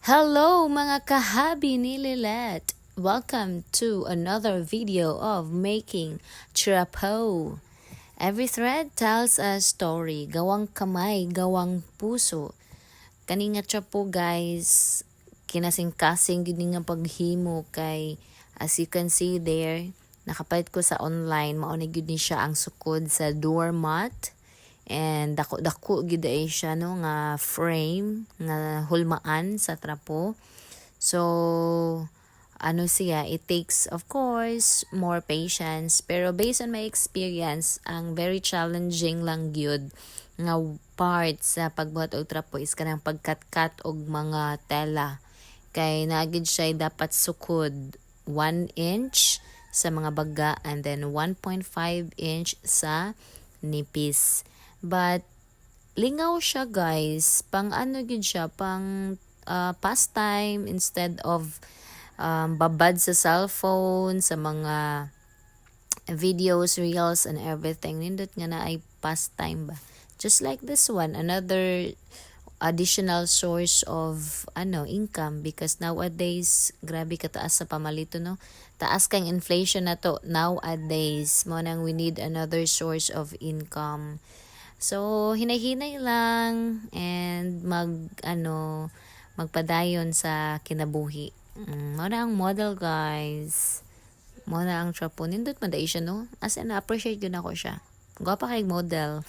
Hello mga kahabi ni Lilet! Welcome to another video of making trapo. Every thread tells a story. Gawang kamay, gawang puso. Kani nga trapo guys, kinasing-kasing gini nga paghimo kay as you can see there, nakapalit ko sa online, mao na gyud ni siya ang sukod sa doormat. And dako-dako gid ay siya no nga frame nga hulmaan sa trapo. So ano siya, it takes of course more patience, pero based on my experience, ang very challenging lang gyud nga part sa pagbuhat og trapo is kanang pagkat-cut og mga tela. Kay naagid siya dapat sukod 1 inch sa mga baga and then 1.5 inch sa nipis. But lingaw siya guys, pang ano gid siya, pang pastime instead of babad sa cellphone, sa mga videos, reels and everything. Nindot nga na ay pastime ba. Just like this one, another additional source of income, because nowadays grabe kataas sa pamalito no. Taas kang inflation na to nowadays. Mo nang we need another source of income. So, hinay-hinay lang and magpadayon sa kinabuhi. Muna ang model guys. Muna ang trapo. Nindot man siya no? As in, appreciate yun ako siya. Gwapa kay model.